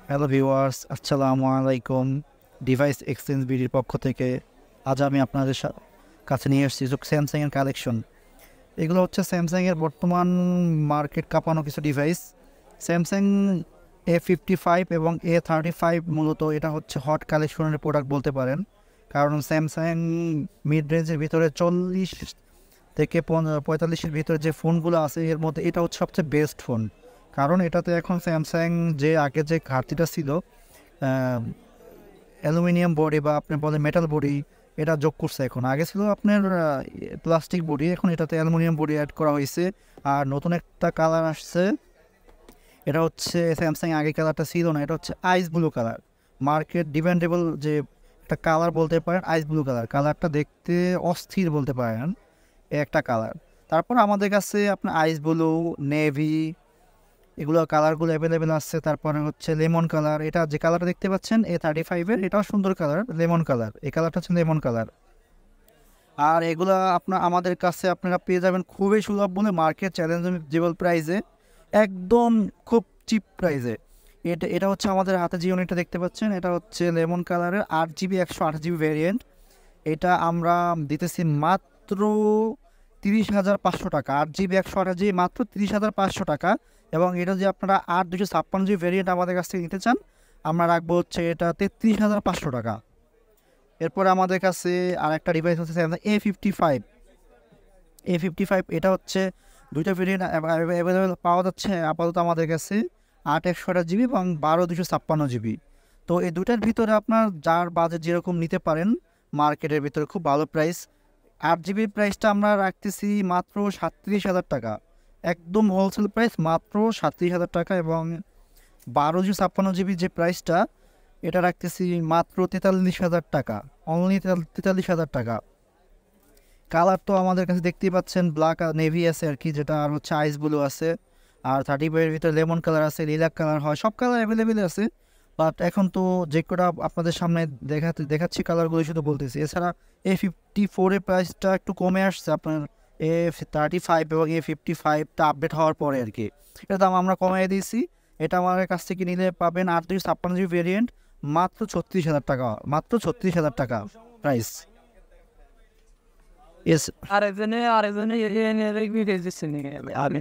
Hello viewers, আসসালামু আলাইকুম। Device exchange বিডির পক্ষ থেকে আজ আমি আপনাদের কাছে নিয়ে এসেছি স্যামসাংয়ের কালেকশন। এগুলো হচ্ছে স্যামসাংয়ের বর্তমান মার্কেট কাঁপানো কিছু ডিভাইস। স্যামসাং A55 এবং A35 মূলত এটা হচ্ছে হট কালেকশনের প্রোডাক্ট বলতে পারেন, কারণ স্যামসাং মিড রেঞ্জের ভিতরে 40 থেকে 45-এর ভিতরে যে ফোনগুলো আছে এর মধ্যে এটা হচ্ছে সবচেয়ে বেস্ট ফোন। কারণ এটাতে এখন স্যামসাং যে আগে যে ঘাটতিটা ছিল, অ্যালুমিনিয়াম বডি বা আপনি বলেন মেটাল বডি, এটা যোগ করছে। এখন আগে ছিল আপনার প্লাস্টিক বডি, এখন এটাতে অ্যালুমিনিয়াম বডি অ্যাড করা হয়েছে। আর নতুন একটা কালার আসছে, এটা হচ্ছে স্যামসাং আগে কালারটা ছিল না, এটা হচ্ছে আইস ব্লু কালার। মার্কেট ডিমান্ডেবল যে একটা কালার বলতে পারেন আইস ব্লু কালার। কালারটা দেখতে অস্থির বলতে পারেন, একটা কালার। তারপর আমাদের কাছে আপনার আইস ব্লু, নেভি, এগুলো কালারগুলো অ্যাভেলেবেল আছে। তারপরে হচ্ছে লেমন কালার, এটা যে কালারটা দেখতে পাচ্ছেন A35-এর, এটাও সুন্দর কালার, লেমন কালার। এই কালারটা হচ্ছে লেমন কালার। আর এগুলো আমাদের কাছে আপনারা পেয়ে যাবেন খুবই সুলভ বলে মার্কেট চ্যালেঞ্জেবল প্রাইসে, একদম খুব চিপ প্রাইসে। এটা এটা হচ্ছে আমাদের হাতে যে ইউনিটটা দেখতে পাচ্ছেন, এটা হচ্ছে লেমন কালারের 8GB 128GB ভ্যারিয়েন্ট। এটা আমরা দিতেছি মাত্র 30,500 টাকা। 8GB 128GB মাত্র 30,500 টাকা। এবং এটা যে আপনারা 8/256GB ভ্যারিয়েন্ট আমাদের কাছ থেকে নিতে চান, আমরা রাখবো হচ্ছে এটা 33,500 টাকা। এরপরে আমাদের কাছে আর একটা ডিভাইস হচ্ছে স্যামসাং A55। এটা হচ্ছে দুইটা ভেরিয়েন্ট অ্যাভেলেবেল পাওয়া যাচ্ছে আপাতত আমাদের কাছে, 8/128GB এবং 12/256GB। তো এই দুটার ভিতরে আপনার যার বাজেট যেরকম নিতে পারেন, মার্কেটের ভিতরে খুব ভালো প্রাইস। 8GB প্রাইসটা আমরা রাখতেছি মাত্র 37,000 টাকা, একদম হোলসেল প্রাইস মাত্র 37,000 টাকা। এবং 12/256GB যে প্রাইসটা, এটা রাখতেছি মাত্র 43,000 টাকা, অনলি 43,000 টাকা। কালার তো আমাদের কাছে দেখতেই পাচ্ছেন, ব্ল্যাক আর নেভি আছে আর কি, যেটা আর হচ্ছে আইস ব্লু আছে। আর 35-এর ভিতরে লেমন কালার আছে, লিলাক কালার হয়, সব কালার অ্যাভেলেবেল আছে। বাট এখন তো যে কটা আপনাদের সামনে দেখাচ্ছি কালারগুলো শুধু বলতেছি। এছাড়া A54-এর প্রাইসটা একটু কমে আসছে আপনার A35 এবং A55টা আপডেট হওয়ার পরে আর কি, এটা দাম আমরা কমিয়ে দিয়েছি। এটা আমাদের কাছ থেকে নিলে পাবেন 8/256GB ভেরিয়েন্ট মাত্র 36,000 টাকা, মাত্র 36,000 টাকা প্রাইস। Yes. আরেকজনে এর ভিডিও দিচ্ছে নি আমি